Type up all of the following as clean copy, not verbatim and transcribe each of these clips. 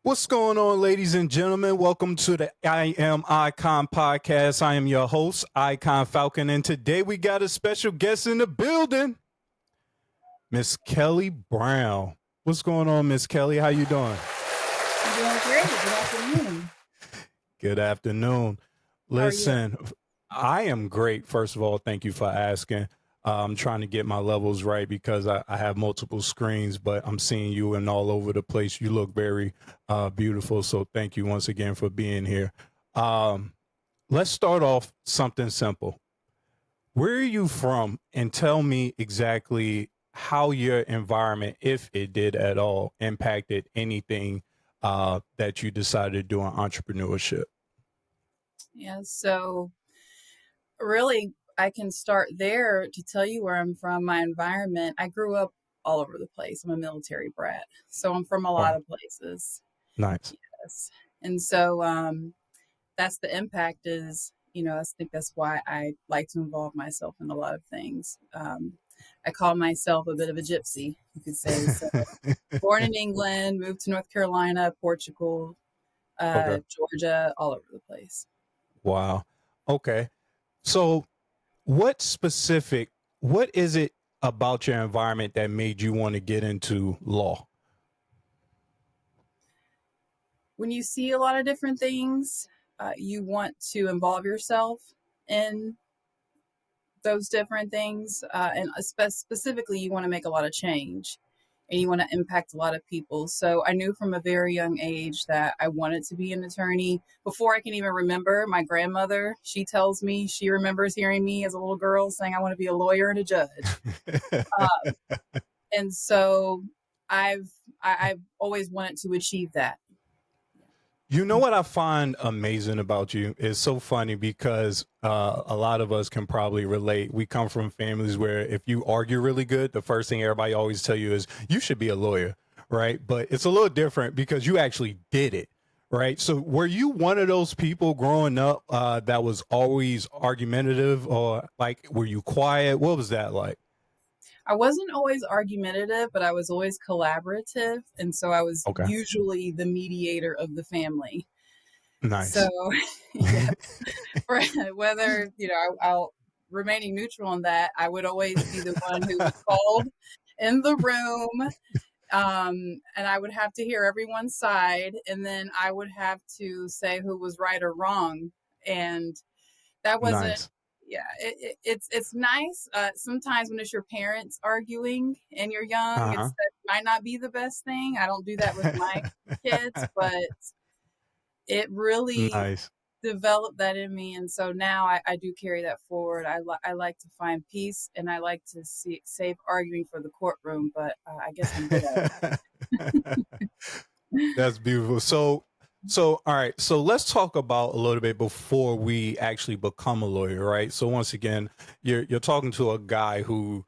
What's going on, ladies and gentlemen? Welcome to the I Am Icon podcast. I am your host, Ikon Faulcon, and today we got a special guest in the building, Miss Kelly Brown. What's going on, Miss Kelly? How you doing? I'm doing great. Good afternoon. Good afternoon. How are you? Listen, I am great. First of all, thank you for asking. I'm trying to get my levels right because I have multiple screens, but I'm seeing you and all over the place. You look very beautiful. So thank you once again for being here. Um, let's start off something simple. Where are you from? And tell me exactly how your environment, if it did at all, impacted anything that you decided to do in entrepreneurship. Yeah, so really, I can start there to tell you where I'm from. My environment, I grew up all over the place. I'm a military brat, so I'm from a lot Wow, of places. nice. Yes. And so that's the impact is, I think that's why I like to involve myself in a lot of things. I call myself a bit of a gypsy, you could say. So born in England, moved to North Carolina, Portugal, Okay. Georgia, all over the place. Wow. Okay. So, what is it about your environment that made you want to get into law? When you see a lot of different things, you want to involve yourself in those different things. And specifically, you want to make a lot of change and you want to impact a lot of people. So I knew from a very young age that I wanted to be an attorney. Before I can even remember, my grandmother, she tells me she remembers hearing me as a little girl saying, I want to be a lawyer and a judge. Uh, and so I've always wanted to achieve that. You know what I find amazing about you is so funny because a lot of us can probably relate. We come from families where if you argue really good, the first thing everybody always tell you is you should be a lawyer, right? But it's a little different because you actually did it, right? So were you one of those people growing up that was always argumentative, or like were you quiet? What was that like? I wasn't always argumentative, but I was always collaborative. And so I was Okay, usually the mediator of the family. So, nice. yes, whether, I'll remaining neutral on that, I would always be the one who was called in the room. And I would have to hear everyone's side. And then I would have to say who was right or wrong. And that wasn't, Nice. yeah, it's nice. Sometimes when it's your parents arguing and you're young, Uh that might not be the best thing. I don't do that with my kids, huh. but it really Nice. developed that in me, and so now I do carry that forward. I like to find peace, and I like to save arguing for the courtroom, but I guess I'm good at it. That's beautiful. So all right. So let's talk about a little bit before we actually become a lawyer, right? So once again, you're talking to a guy who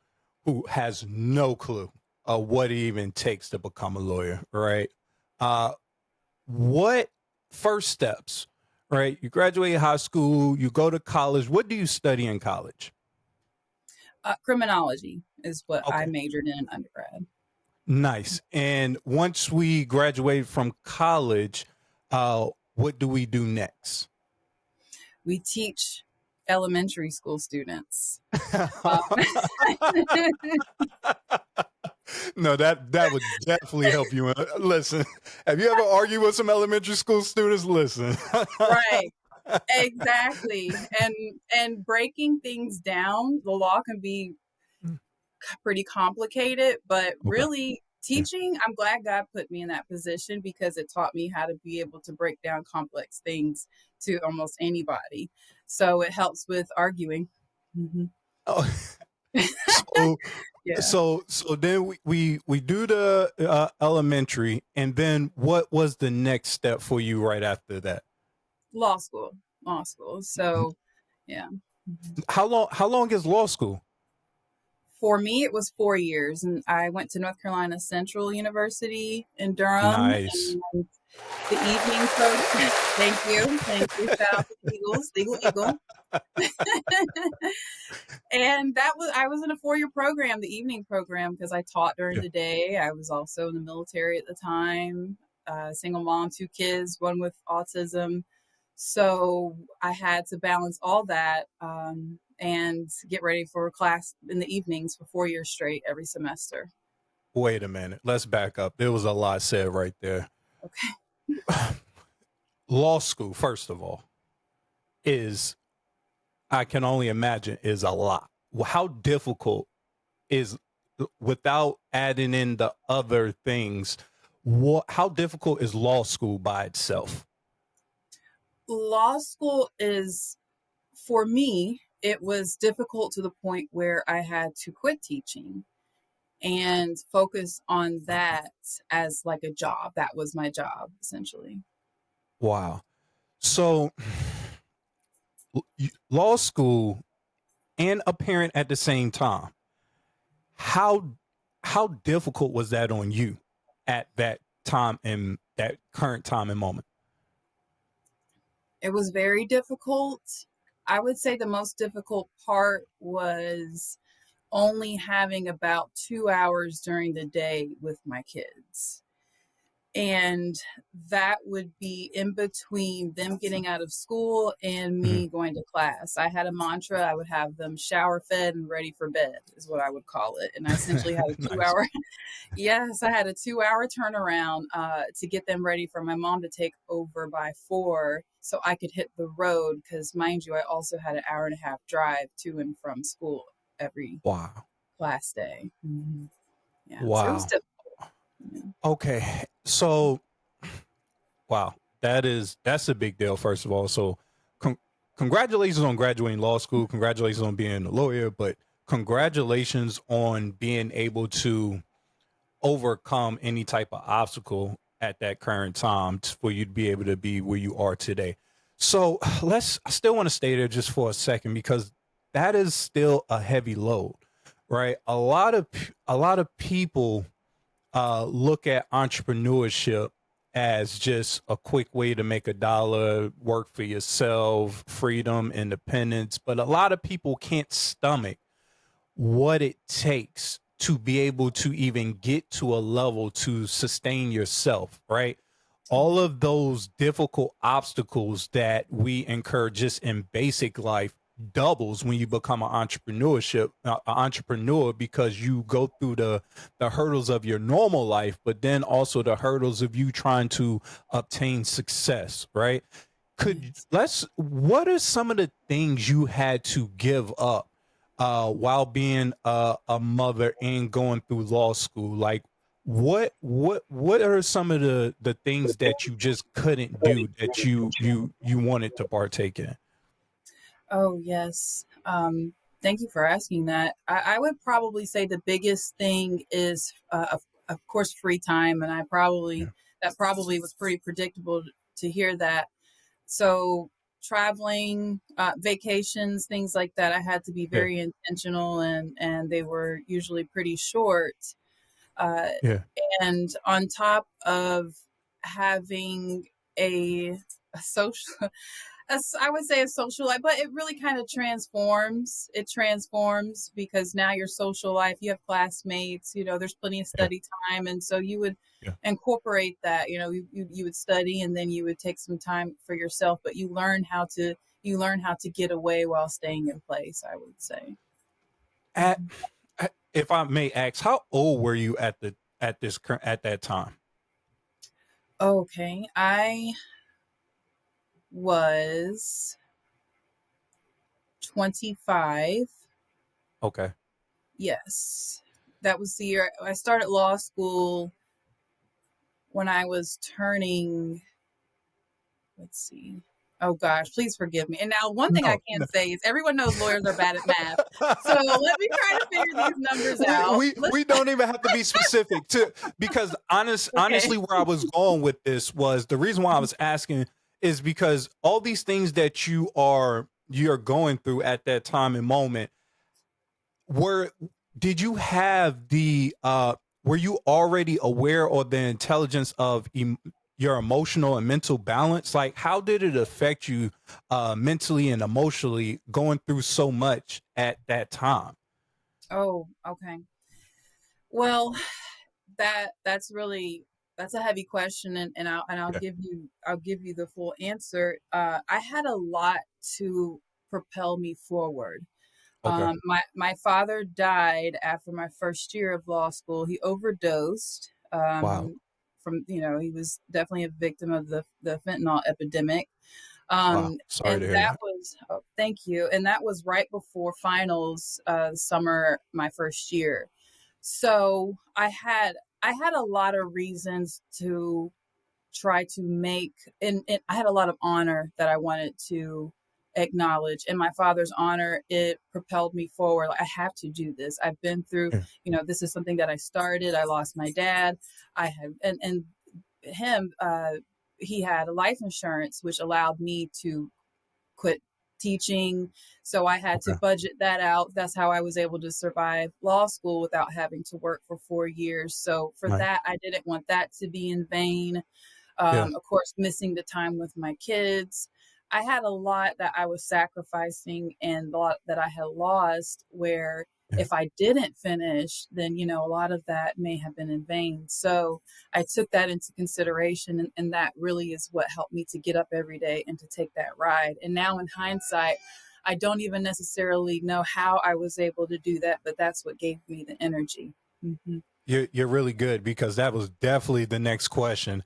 has no clue of what it even takes to become a lawyer, right? Uh, what first steps, right? You graduate high school, you go to college. What do you study in college? Criminology is what I Okay. majored in undergrad. Nice. And once we graduate from college, what do we do next? We teach elementary school students. Um, No, that would definitely help you. Listen, have you ever argued with some elementary school students? Listen. right. Exactly. And breaking things down, the law can be pretty complicated, but Okay. really Yeah. teaching, I'm glad God put me in that position because it taught me how to be able to break down complex things to almost anybody. So it helps with arguing. Hmm. Oh, so Yeah. so then we do the elementary, and then what was the next step for you right after that? Law school. Law school. So yeah. Mhm. How long is law school? For me, it was 4 years, and I went to North Carolina Central University in Durham, Nice. and the evening program. Thank you. Shout out to the Eagles, Legal Eagle. And I was in a 4-year program, the evening program, because I taught during Yeah. the day. I was also in the military at the time. single mom, 2 kids, one with autism. So I had to balance all that and get ready for class in the evenings for 4 years straight every semester. Wait a minute. Let's back up. There was a lot said right there. Okay. Law school, first of all, is, I can only imagine, is a lot. How difficult is, without adding in the other things, how difficult is law school by itself? Law school is, for me, it was difficult to the point where I had to quit teaching and focus on that as like a job. That was my job, essentially. Wow. So law school and a parent at the same time, how difficult was that on you at that time, in that current time and moment? It was very difficult. I would say the most difficult part was only having about 2 hours during the day with my kids. And that would be in between them getting out of school and Mhm. me going to class. I had a mantra. I would have them shower fed and ready for bed, is what I would call it. And I essentially had a two Nice. hour, yes, I had a 2 hour turnaround to get them ready for my mom to take over by 4 so I could hit the road. Because, mind you, I also had an hour and a half drive to and from school every Wow. class day. Mm-hmm. Yeah. So it was Wow. difficult. Yeah. Okay. So, wow, that's a big deal, first of all. So con- congratulations on graduating law school, congratulations on being a lawyer, but congratulations on being able to overcome any type of obstacle at that current time for you to be able to be where you are today. So I still want to stay there just for a second, because that is still a heavy load, right? A lot of people look at entrepreneurship as just a quick way to make a dollar, work for yourself, freedom, independence. But a lot of people can't stomach what it takes to be able to even get to a level to sustain yourself, right? All of those difficult obstacles that we incur just in basic life doubles when you become an entrepreneur, because you go through the hurdles of your normal life, but then also the hurdles of you trying to obtain success, right? Yes. What are some of the things you had to give up while being a mother and going through law school? Like, what are some of the things that you just couldn't do that you wanted to partake in? Oh, yes. Thank you for asking that. I would probably say the biggest thing is, of course, free time, and Yeah. that probably was pretty predictable to hear that. So traveling, vacations, things like that, I had to be Yeah. very intentional, and they were usually pretty short. Uh, Yeah. and on top of having a, a social I would say a social life, but it really kind of transforms. It transforms because now your social life, you have classmates, there's plenty of Yeah. study time. And so you would Yeah. incorporate that, you would study and then you would take some time for yourself, but you learn how to get away while staying in place, I would say. At, if I may ask, how old were you at that time? Okay. I was 25. Okay. Yes. That was the year I started law school when I was turning, let's see. Oh gosh, please forgive me. And now one thing I No, can't say is everyone knows lawyers are bad at math. So let me try to figure these numbers out. we don't even have to be specific to, because Okay. honestly, where I was going with this was, the reason why I was asking is because all these things that you're going through at that time and moment, were did you have the were you already aware of the intelligence of your emotional and mental balance? Like, how did it affect you mentally and emotionally going through so much at that time? Oh, okay. Well, that's really That's a heavy question, and Yeah. I'll give you the full answer. I had a lot to propel me forward. Okay. My father died after my first year of law school. He overdosed. Wow. From he was definitely a victim of the fentanyl epidemic. Wow. Sorry And to hear that that. was thank you. And that was right before finals, summer my first year. So I had a lot of reasons to try to make, and I had a lot of honor that I wanted to acknowledge. And my father's honor, it propelled me forward. Like, I have to do this. I've been through, Yeah. this is something that I started. I lost my dad. I have, and him, he had life insurance, which allowed me to quit teaching. So I had to Okay. budget that out. That's how I was able to survive law school without having to work for 4 years. So for Right. that, I didn't want that to be in vain. Yeah. Of course, missing the time with my kids. I had a lot that I was sacrificing and a lot that I had lost where Yeah. if I didn't finish, then, a lot of that may have been in vain. So I took that into consideration. And that really is what helped me to get up every day and to take that ride. And now in hindsight, I don't even necessarily know how I was able to do that, but that's what gave me the energy. Mm-hmm. You're really good because that was definitely the next question.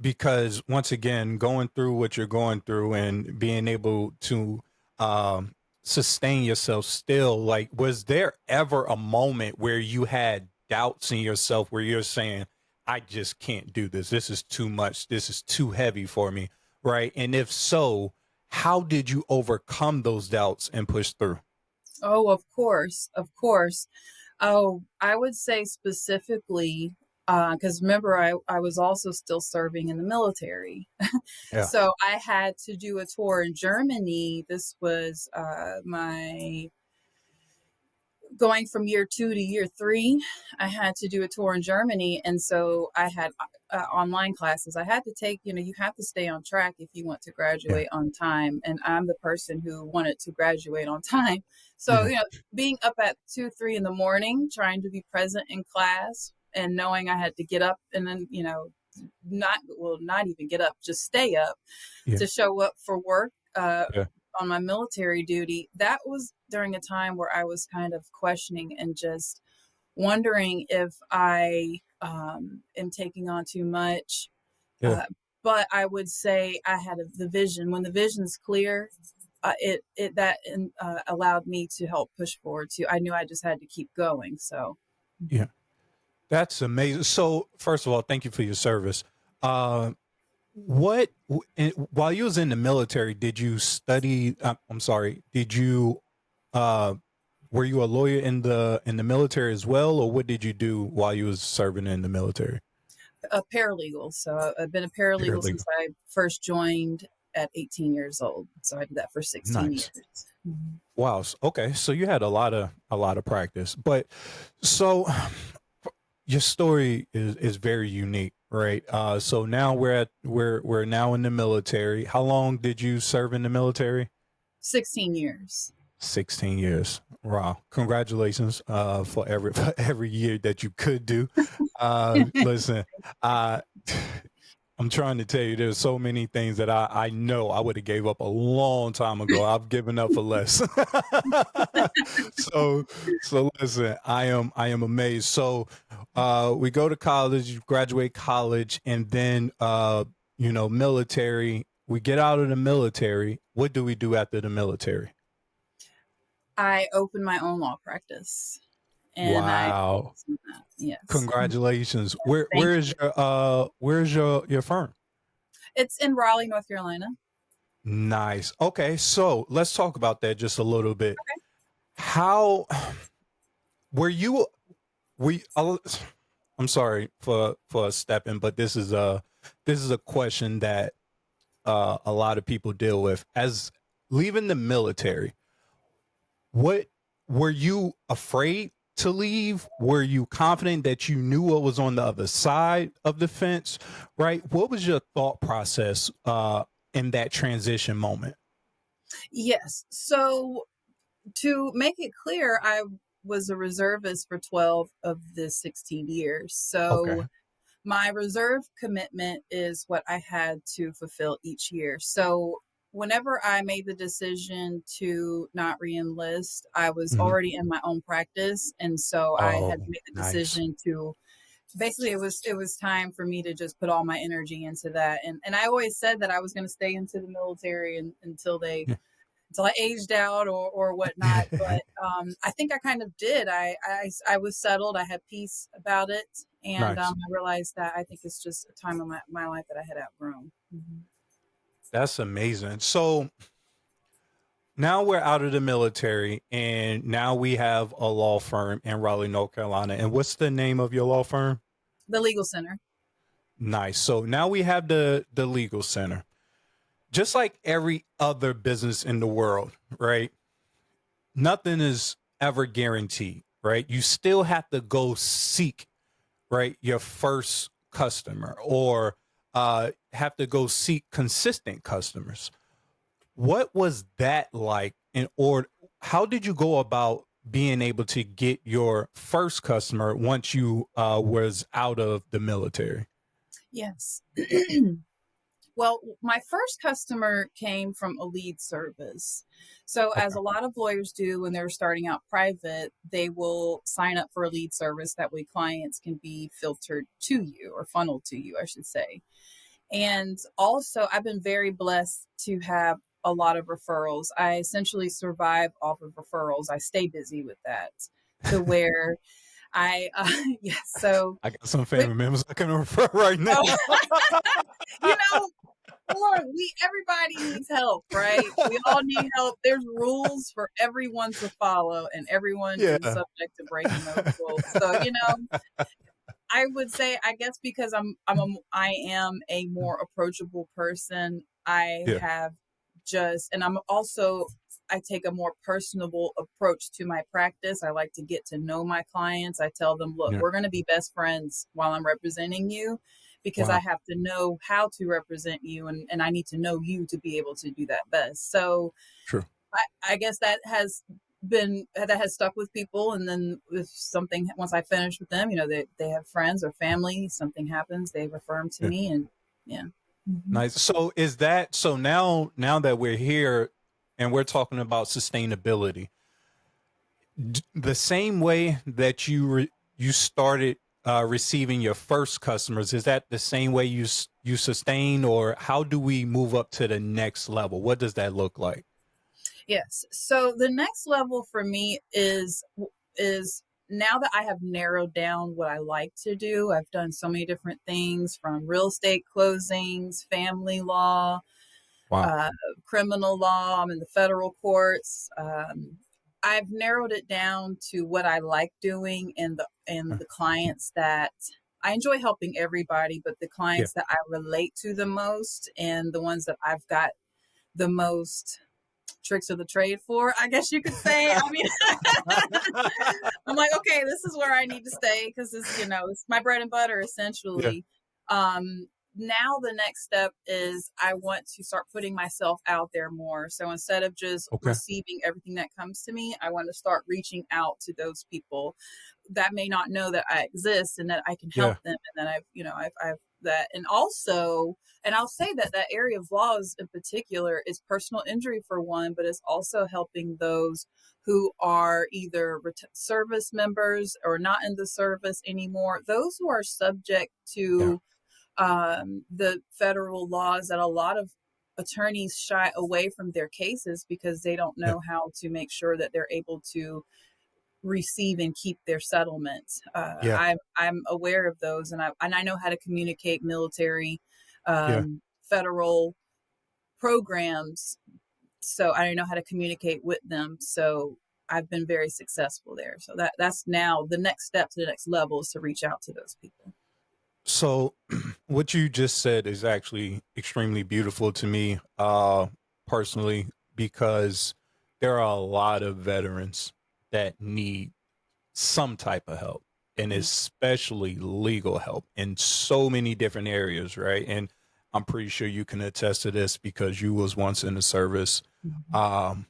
Because once again, going through what you're going through and being able to um, sustain yourself still, like, was there ever a moment where you had doubts in yourself where you're saying, I just can't do this. This is too much. This is too heavy for me. Right. And if so, how did you overcome those doubts and push through? Oh, of course, of course. Oh, I would say specifically, because remember, I was also still serving in the military. Yeah. So I had to do a tour in Germany. This was my going from year 2 to year 3. I had to do a tour in Germany. And so I had online classes. I had to take, you have to stay on track if you want to Yeah. graduate on time. And I'm the person who wanted to graduate on time. So, Yeah. being up at 2, 3 in the morning, trying to be present in class and knowing I had to get up and then, not even get up, just stay up Yeah. to show up for work Yeah. on my military duty. That was during a time where I was kind of questioning and just wondering if I am taking on too much. Yeah. But I would say I had the vision. When the vision's clear, it that allowed me to help push forward too. I knew I just had to keep going. So Yeah. That's amazing. So, first of all, thank you for your service. Uh, while you was in the military, did you study? I'm sorry. Did you? Uh, were you a lawyer in the military as well, or what did you do while you was serving in the military? a paralegal. So I've been a paralegal since Paralegal. I first joined at 18 years old. So I did that for 16 Nice. years. Mhm. Wow. Okay. So you had a lot of practice, but so your story is very unique, right? So now we're now in the military. How long did you serve in the military? 16 years. 16 years. Wow. Congratulations for every for every year that you could do. Listen, uh I'm trying to tell you there's so many things that I know I would have gave up a long time ago. I've given up for less. so listen, I am amazed. So we go to college, you graduate college, and then military. We get out of the military. What do we do after the military? I opened my own law practice and I Wow. focus on that. Yes. Congratulations. Thank Where's you. your firm? It's in Raleigh, North Carolina. Nice. Okay, so let's talk about that just a little bit. Okay. How were you we I'm sorry for stepping, but this is a question that a lot of people deal with as leaving the military. What were you afraid to leave? Were you confident that you knew what was on the other side of the fence? Right? What was your thought process in that transition moment? Yes. So to make it clear, I was a reservist for 12 of the 16 years. Okay. So My reserve commitment is what I had to fulfill each year. So whenever I made the decision to not re-enlist, I was Mhm. already in my own practice. And so I had Oh, made the nice. decision to basically it was time for me to just put all my energy into that. And I always said that I was going to stay into the military Yeah. until I aged out or whatnot. But I think I kind of did. I was settled. I had peace about it, and Nice. I realized that I think it's just a time of my life that I had outgrown. That's amazing. So now we're out of the military and now we have a law firm in Raleigh, North Carolina. And what's the name of your law firm? The legal center. Nice. So now we have the legal center. Just like every other business in the world, right? Nothing is ever guaranteed, right? You still have to go seek, right, your first customer or have to go seek consistent customers. What was that like? And or how did you go about being able to get your first customer once you was out of the military? Yes. Well, my first customer came from a lead service. So, as Okay. a lot of lawyers do when they're starting out private, they will sign up for a lead service. That way, clients can be filtered to you or funneled to you, I should say. And also, I've been very blessed to have a lot of referrals. I essentially survive off of referrals. I stay busy with that to where yes. So, I got some with, family members I can refer right now. oh, you know, Lord, everybody needs help, right? We all need help. There's rules for everyone to follow, and everyone is Yeah. subject to breaking those rules. So, I would say, I guess because I am a more approachable person. I Yeah. have and I'm also I take a more personable approach to my practice. I like to get to know my clients. I tell them, look, Yeah. we're going to be best friends while I'm representing you because I Wow. have to know how to represent you and I need to know you to be able to do that best. So True. I guess that has stuck with people. And then if something, once I finish with them, they have friends or family, something happens, they refer them to Yeah. me. And yeah. Hmm. Nice. So is that so now that we're here and we're talking about sustainability, the same way that you started receiving your first customers, is that the same way you sustain, or how do we move up to the next level? What does that look like? Yes. So the next level for me is now that I have narrowed down what I like to do. I've done so many different things from real estate closings, family law, Wow. uh, criminal law. I'm in the federal courts. I've narrowed it down to what I like doing and the clients that I enjoy helping everybody, but the Yeah. clients that I relate to the most and the ones that I've got the most tricks of the trade for, I guess you could say. I mean, I'm like, okay, this is where I need to stay because it's my bread and butter Yeah. essentially. Now the next step is I want to start putting myself out there more. So instead of just Okay. receiving everything that comes to me, I want to start reaching out to those people that may not know that I exist and that I can help Yeah. them. And then I've that. And also, and I'll say that that area of laws in particular is personal injury for one, but it's also helping those who are either service members or not in the service anymore, those who are subject Yeah. to the federal laws that a lot of attorneys shy away from their cases because they don't Yeah. know how to make sure that they're able to receive and keep their settlements. Yeah. I'm aware of those, and I know how to communicate military, Yeah. federal programs, so I know how to communicate with them. So I've been very successful there. So that's now the next step to the next level is to reach out to those people. So what you just said is actually extremely beautiful to me, personally, because there are a lot of veterans that need some type of help, and Yeah. especially legal help in so many different areas, right? And I'm pretty sure you can attest to this because you was once in the service. Mhm. Um,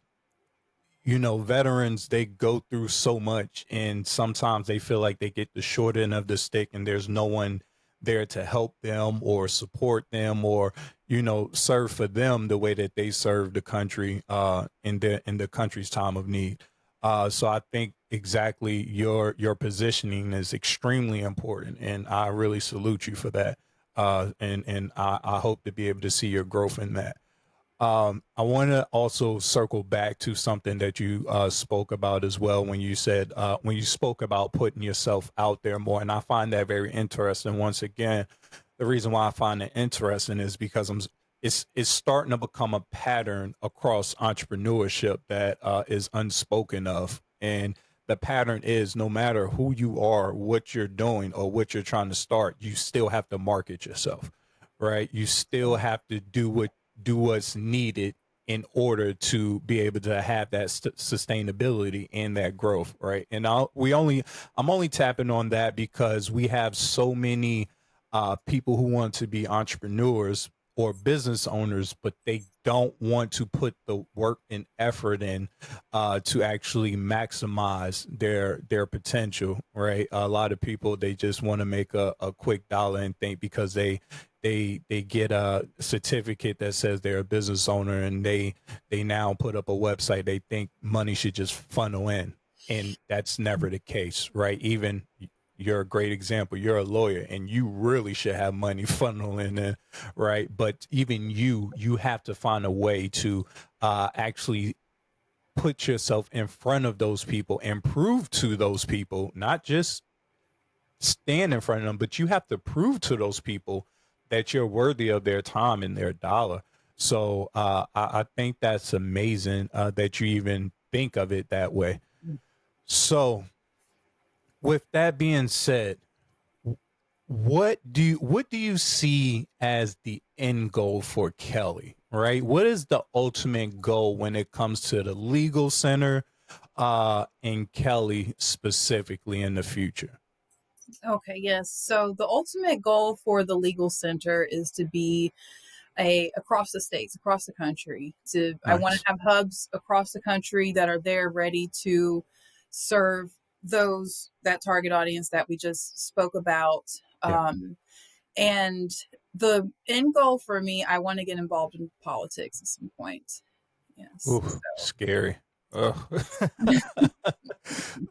veterans, they go through so much, and sometimes they feel like they get the short end of the stick, and there's no one there to help them or support them or, serve for them the way that they serve the country in the country's time of need. So I think exactly your positioning is extremely important, and I really salute you for that. And I hope to be able to see your growth in that. I want to also circle back to something that you spoke about as well when you said when you spoke about putting yourself out there more, and I find that very interesting. Once again, the reason why I find it interesting is because it's starting to become a pattern across entrepreneurship that is unspoken of, and the pattern is no matter who you are, what you're doing, or what you're trying to start, you still have to market yourself, right? You still have to do what's needed in order to be able to have that sustainability and that growth, right? And I'm only tapping on that because we have so many people who want to be entrepreneurs or business owners, but they don't want to put the work and effort in to actually maximize their potential, right? A lot of people, they just want to make a quick dollar and think because they get a certificate that says they're a business owner and they now put up a website, they think money should just funnel in, and that's never the case, right? Even you're a great example, you're a lawyer and you really should have money funneling in, right? But even you have to find a way to actually put yourself in front of those people and prove to those people, not just stand in front of them, but you have to prove to those people that you're worthy of their time and their dollar. So I think that's amazing that you even think of it that way. So with that being said, what do you see as the end goal for Kelly? Right? What is the ultimate goal when it comes to the legal center and Kelly specifically in the future? Okay, yes. So the ultimate goal for the legal center is to be a across the states, across the country. To I want to Nice. have hubs across the country that are there ready to serve those that target audience that we just spoke about. Yeah. And the end goal for me, I want to get involved in politics at some point. Yes. Ooh, scary. Oh.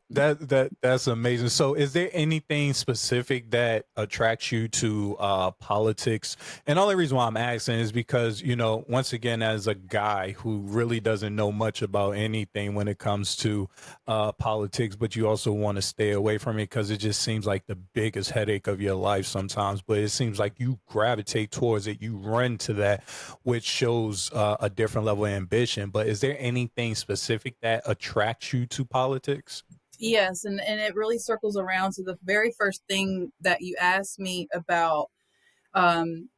That's amazing. So is there anything specific that attracts you to politics? And the only reason why I'm asking is because, once again, as a guy who really doesn't know much about anything when it comes to politics, but you also want to stay away from it because it just seems like the biggest headache of your life sometimes. But it seems like you gravitate towards it, you run to that, which shows a different level of ambition. But is there anything specific that attracts you to politics? Yes, and it really circles around to the very first thing that you asked me about um,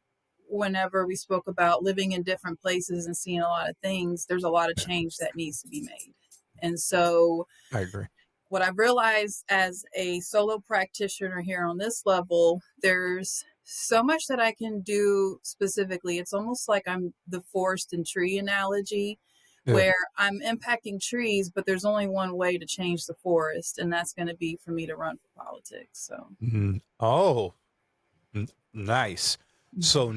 whenever we spoke about living in different places and seeing a lot of things. There's a lot of Yeah, change that needs to be made. And so, I agree. what I've realized as a solo practitioner here on this level, there's so much that I can do specifically. It's almost like I'm the forest and tree analogy Yeah. where I'm impacting trees, but there's only one way to change the forest, and that's going to be for me to run for politics. So, Oh, nice. mhm. So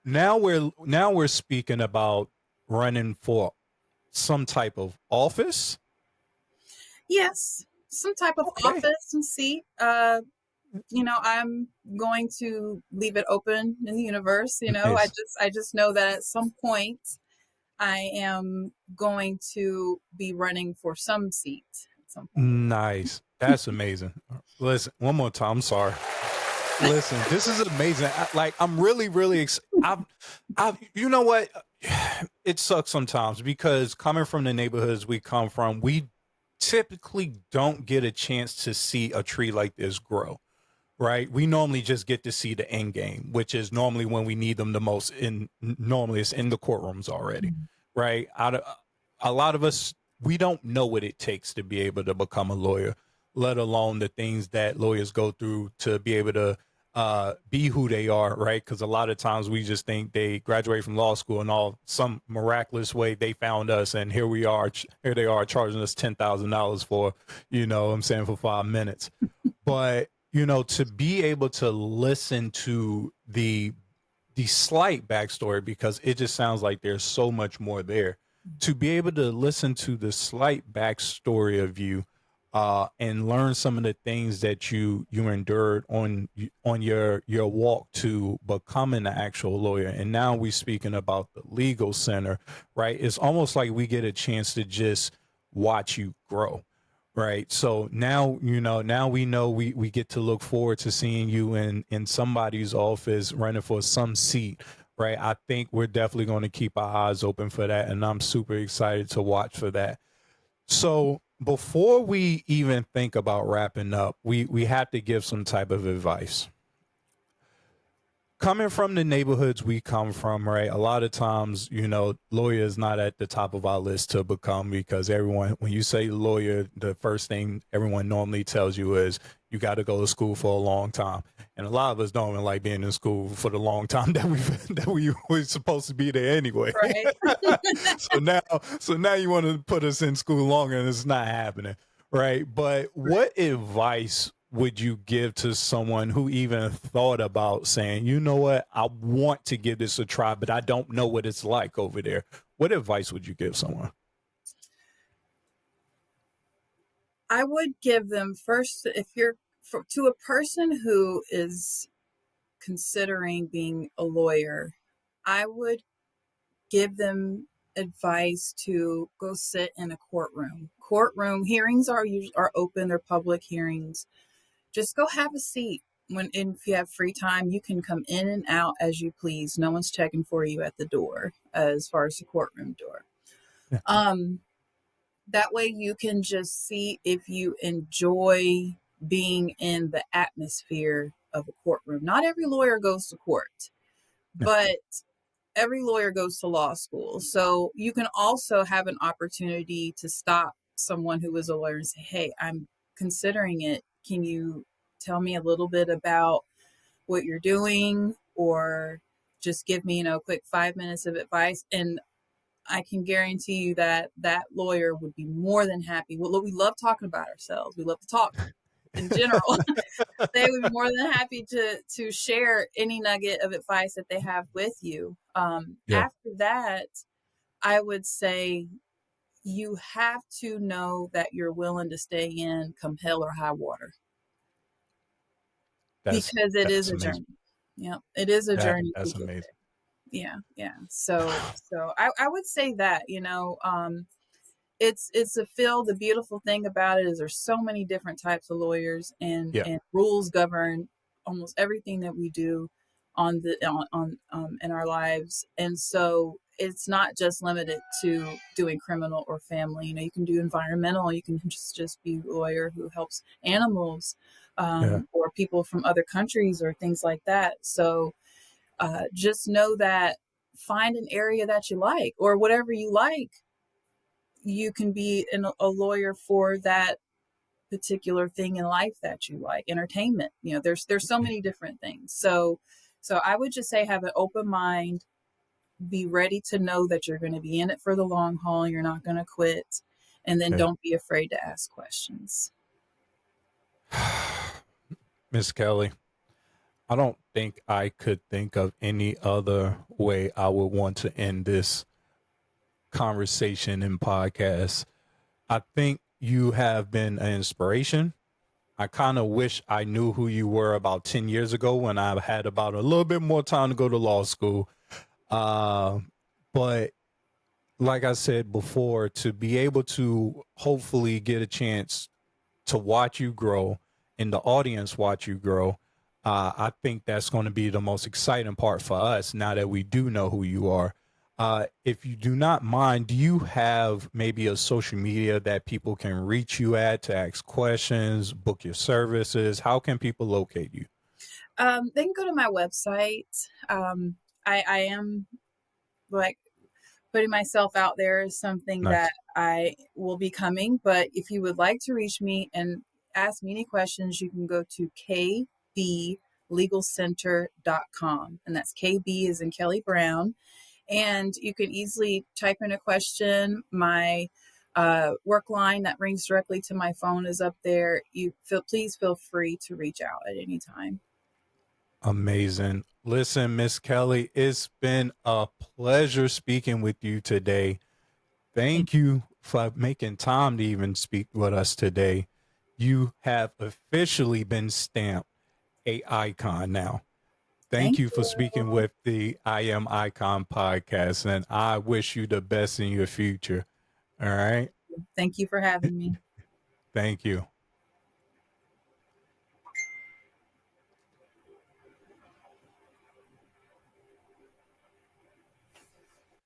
now we're speaking about running for some type of office. Yes, some type of Okay. office and seat. I'm going to leave it open in the universe. Nice. I just know that at some point I am going to be running for some seat at some point. Nice. That's amazing. Listen, one more time. I'm sorry. Listen, this is amazing. I'm really, really, you know what? It sucks sometimes because coming from the neighborhoods we come from, we typically don't get a chance to see a tree like this grow, right? We normally just get to see the end game, which is normally when we need them the most. Normally it's in the courtrooms already, right? A lot of us, we don't know what it takes to be able to become a lawyer, let alone the things that lawyers go through to be able to be who they are, right? Because a lot of times we just think they graduate from law school and all some miraculous way they found us, and here we are, here they are charging us $10,000 for, what I'm saying, for 5 minutes. But to be able to listen to the slight backstory, because it just sounds like there's so much more there. To be able to listen to the slight backstory of you, and learn some of the things that you endured on your walk to becoming an actual lawyer, and now we speaking about the legal center, right? It's almost like we get a chance to just watch you grow. Right. So now, now we know we get to look forward to seeing you in somebody's office running for some seat. Right. I think we're definitely going to keep our eyes open for that. And I'm super excited to watch for that. So before we even think about wrapping up, we have to give some type of advice. Coming from the neighborhoods we come from, right? A lot of times, lawyer is not at the top of our list to become, because everyone, when you say lawyer, the first thing everyone normally tells you is you got to go to school for a long time. And a lot of us don't even like being in school for the long time that we were supposed to be there anyway. Right. so now you want to put us in school longer, and it's not happening, right? But what advice would you give to someone who even thought about saying, you know what, I want to give this a try, but I don't know what it's like over there? What advice would you give someone? I would give them first, to a person who is considering being a lawyer, I would give them advice to go sit in a courtroom. Courtroom hearings are open, they're public hearings. Just go have a seat. If you have free time, you can come in and out as you please. No one's checking for you at the door, as far as the courtroom door. Yeah. That way you can just see if you enjoy being in the atmosphere of a courtroom. Not every lawyer goes to court, but every lawyer goes to law school. So you can also have an opportunity to stop someone who is a lawyer and say, hey, I'm considering it. Can you tell me a little bit about what you're doing, or just give me, a quick 5 minutes of advice? And I can guarantee you that that lawyer would be more than happy. Well, we love talking about ourselves. We love to talk in general. They would be more than happy to share any nugget of advice that they have with you. Yeah. After that, I would say you have to know that you're willing to stay in come hell or high water, That's because it is that's a amazing. journey. Yeah, it is a journey to That's get amazing. there. Yeah. So I would say that, it's a field. The beautiful thing about it is there's so many different types of lawyers, and Yeah. rules govern almost everything that we do in our lives. And so it's not just limited to doing criminal or family. You can do environmental. You can just be a lawyer who helps animals, Yeah. or people from other countries or things like that. So just know that, find an area that you like, or whatever you like, you can be a lawyer for that particular thing in life that you like. Entertainment, there's so many different things. So I would just say, have an open mind, be ready to know that you're going to be in it for the long haul, you're not going to quit, and then Yeah. don't be afraid to ask questions. Miss Kelly, I don't think I could think of any other way I would want to end this conversation and podcast. I think you have been an inspiration. I kind of wish I knew who you were about 10 years ago, when I had about a little bit more time to go to law school. Uh, but like I said before, to be able to hopefully get a chance to watch you grow and the audience watch you grow, I think that's going to be the most exciting part for us now that we do know who you are. If you do not mind, do you have maybe a social media that people can reach you at to ask questions, book your services? How can people locate you? They can go to my website. I am, like, putting myself out there is something that Nice. I will be coming. But if you would like to reach me and ask me any questions, you can go to kblegalcenter.com. And that's KB as in Kelly Brown. And you can easily type in a question. My work line that rings directly to my phone is up there. Please feel free to reach out at any time. Amazing. Listen, Miss Kelly, it's been a pleasure speaking with you today. Thank Thank you for making time to even speak with us today. You have officially been stamped a icon now. Thank thank you for speaking you. with the I Am Icon podcast, and I wish you the best in your future. All right. Thank you for having me. Thank you.